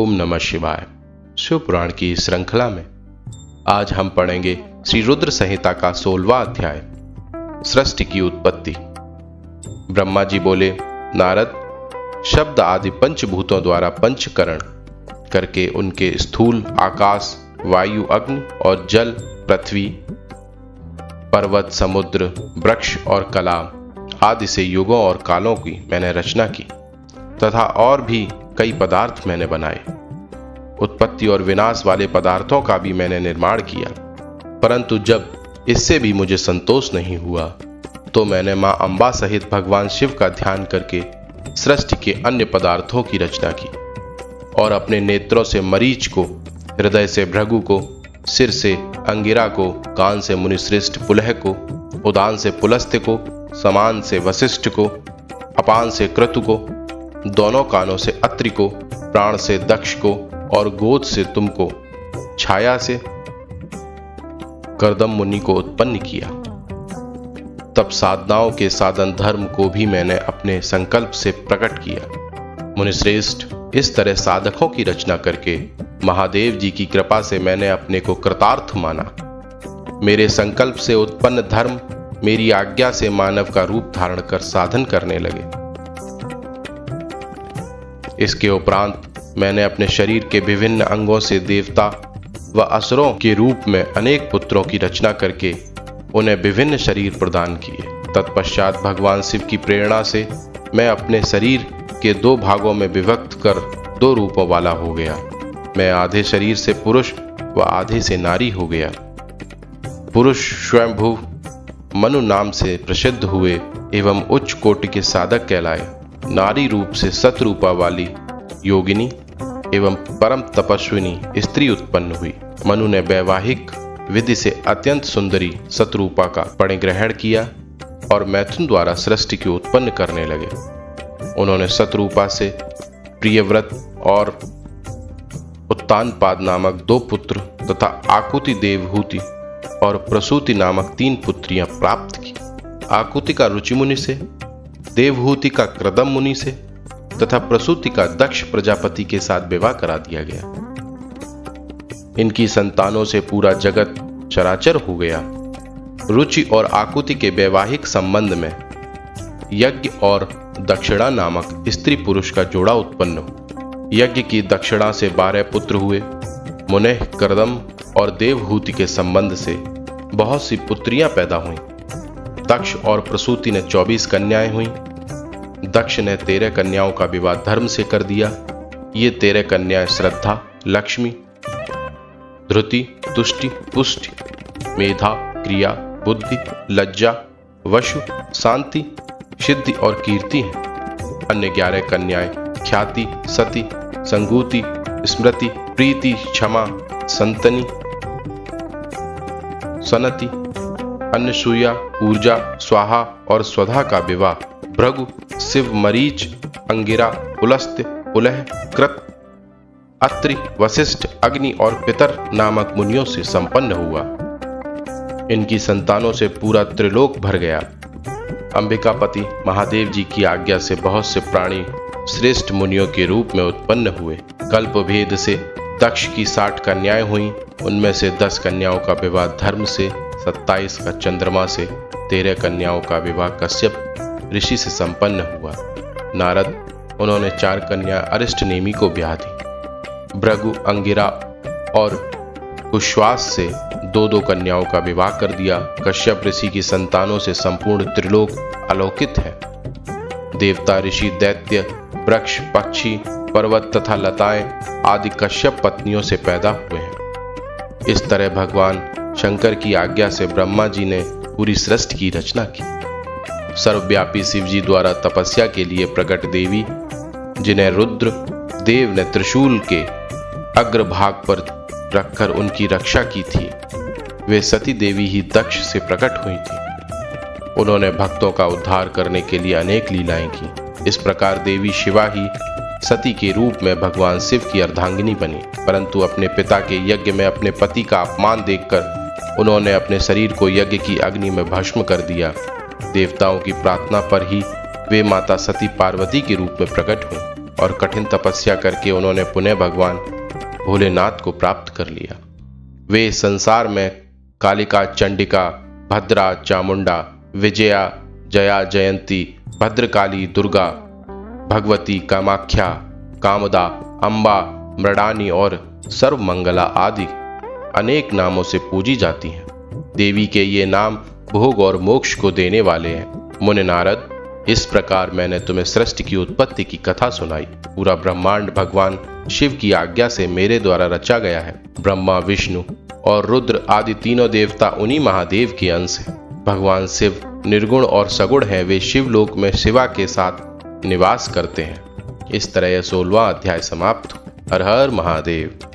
ओम नमः शिवाय। शिव पुराण की श्रृंखला में आज हम पढ़ेंगे श्री रुद्र संहिता का 16वां अध्याय, सृष्टि की उत्पत्ति। ब्रह्मा जी बोले, नारद, शब्द आदि पंचभूतों द्वारा पंचकरण करके उनके स्थूल आकाश, वायु, अग्नि और जल, पृथ्वी, पर्वत, समुद्र, वृक्ष और कलाम आदि से युगों और कालों की मैंने रचना की तथा और भी कई पदार्थ मैंने बनाए। उत्पत्ति और विनाश वाले पदार्थों का भी मैंने निर्माण किया, परंतु जब इससे भी मुझे संतोष नहीं हुआ तो मैंने मां अंबा सहित भगवान शिव का ध्यान करके सृष्टि के अन्य पदार्थों की रचना की और अपने नेत्रों से मरीच को, हृदय से भृगु को, सिर से अंगिरा को, कान से मुनिश्रेष्ठ पुलह को, उदान से पुलस्त्य को, समान से वशिष्ठ को, अपान से क्रतु को, दोनों कानों से अत्रि को, प्राण से दक्ष को और गोद से तुमको, छाया से कर्दम मुनि को उत्पन्न किया। तब साधनाओं के साधन धर्म को भी मैंने अपने संकल्प से प्रकट किया। मुनिश्रेष्ठ, इस तरह साधकों की रचना करके महादेव जी की कृपा से मैंने अपने को कृतार्थ माना। मेरे संकल्प से उत्पन्न धर्म मेरी आज्ञा से मानव का रूप धारण कर साधन करने लगे। इसके उपरांत मैंने अपने शरीर के विभिन्न अंगों से देवता व असुरों के रूप में अनेक पुत्रों की रचना करके उन्हें विभिन्न शरीर प्रदान किए। तत्पश्चात भगवान शिव की प्रेरणा से मैं अपने शरीर के 2 भागों में विभक्त कर 2 रूपों वाला हो गया। मैं आधे शरीर से पुरुष व आधे से नारी हो गया। पुरुष स्वयंभू मनु नाम से प्रसिद्ध हुए एवं उच्च कोटि के साधक कहलाए। नारी रूप से सतरूपा वाली योगिनी एवं परम तपस्विनी स्त्री उत्पन्न हुई। मनु ने वैवाहिक विधि से अत्यंत सुंदरी सतरूपा का परिग्रहण किया और मैथुन द्वारा सृष्टि को उत्पन्न करने लगे। उन्होंने सतरूपा से प्रियव्रत और उत्तानपाद नामक 2 पुत्र तथा आकुति, देवहूति और प्रसूति नामक 3 पुत्रियां प्राप्त की। आकुति का रुचि मुनि से, देवहूति का क्रदम मुनि से तथा प्रसूति का दक्ष प्रजापति के साथ विवाह करा दिया गया। इनकी संतानों से पूरा जगत चराचर हो गया। रुचि और आकुति के वैवाहिक संबंध में यज्ञ और दक्षिणा नामक स्त्री पुरुष का जोड़ा उत्पन्न हुआ। यज्ञ की दक्षिणा से 12 पुत्र हुए। मुनेह, कर्दम और देवहूति के संबंध से बहुत सी पुत्रियां पैदा हुईं। दक्ष और प्रसूति ने 24 कन्याएं हुईं। दक्ष ने 13 कन्याओं का विवाह धर्म से कर दिया। ये 13 कन्याएं श्रद्धा, लक्ष्मी, धृति, तुष्टि, पुष्टि, मेधा, क्रिया, बुद्धि, लज्जा, वशु, शांति, सिद्धि और कीर्ति हैं। अन्य 11 कन्याएं ख्याति, सती, संगूति, स्मृति, प्रीति, क्षमा, संतनी, सनति, अन्नसूया, ऊर्जा, स्वाहा और स्वधा का विवाह भृगु, शिव, मरीच, अंगिरा, पुलस्त्य, पुलह, कृत, अत्रि, वशिष्ठ, अग्नि और पितर नामक मुनियों से संपन्न हुआ। इनकी संतानों से पूरा त्रिलोक भर गया। अंबिकापति महादेव जी की आज्ञा से बहुत से प्राणी श्रेष्ठ मुनियों के रूप में उत्पन्न हुए। कल्प भेद से दक्ष की 60 कन्याएं हुईं। उनमें से 10 कन्याओं का विवाह धर्म से, 27 का चंद्रमा से, 13 कन्याओं का विवाह कश्यप ऋषि से संपन्न हुआ। नारद, उन्होंने 4 कन्या अरिष्ट नेमि को ब्याह दी। भृगु, अंगिरा और कुश्वास से 2-2 कन्याओं का विवाह कर दिया। कश्यप ऋषि की संतानों से संपूर्ण त्रिलोक अलौकित है। देवता, ऋषि, दैत्य, वृक्ष, पक्षी, पर्वत तथा लताएं आदि कश्यप पत्नियों से पैदा हुए हैं। इस तरह भगवान शंकर की आज्ञा से ब्रह्मा जी ने पूरी सृष्टि की रचना की। सर्वव्यापी शिव जी द्वारा तपस्या के लिए प्रकट देवी, जिन्हें रुद्र देव ने त्रिशूल के अग्रभाग पर रखकर उनकी रक्षा की थी, वे सती देवी ही दक्ष से प्रकट हुई थी। उन्होंने भक्तों का उद्धार करने के लिए अनेक लीलाएं की। इस प्रकार देवी शिवा ही सती के रूप में भगवान शिव की अर्धांगिनी बनी, परंतु अपने पिता के यज्ञ में अपने पति का अपमान देखकर उन्होंने अपने शरीर को यज्ञ की अग्नि में भस्म कर दिया। देवताओं की प्रार्थना पर ही वे माता सती पार्वती के रूप में प्रकट हुई। और कठिन तपस्या करके उन्होंने पुनः भगवान भोलेनाथ को प्राप्त कर लिया। वे संसार में कालिका, चंडिका, भद्रा, चामुंडा, विजया, जया, जयंती, भद्रकाली, दुर्गा, भगवती, कामाख्या, कामदा, अम्बा, मृडानी और सर्वमंगला आदि अनेक नामों से पूजी जाती हैं। देवी के ये नाम भोग और मोक्ष को देने वाले हैं। मुनि नारद, इस प्रकार मैंने तुम्हें सृष्टि की उत्पत्ति की कथा सुनाई। पूरा ब्रह्मांड भगवान शिव की आज्ञा से मेरे द्वारा रचा गया है। ब्रह्मा, विष्णु और रुद्र आदि तीनों देवता उन्हीं महादेव के अंश हैं। भगवान शिव निर्गुण और सगुण हैं। वे शिवलोक में शिवा के साथ निवास करते हैं। इस तरह यह 16वां अध्याय समाप्त। हर हर महादेव।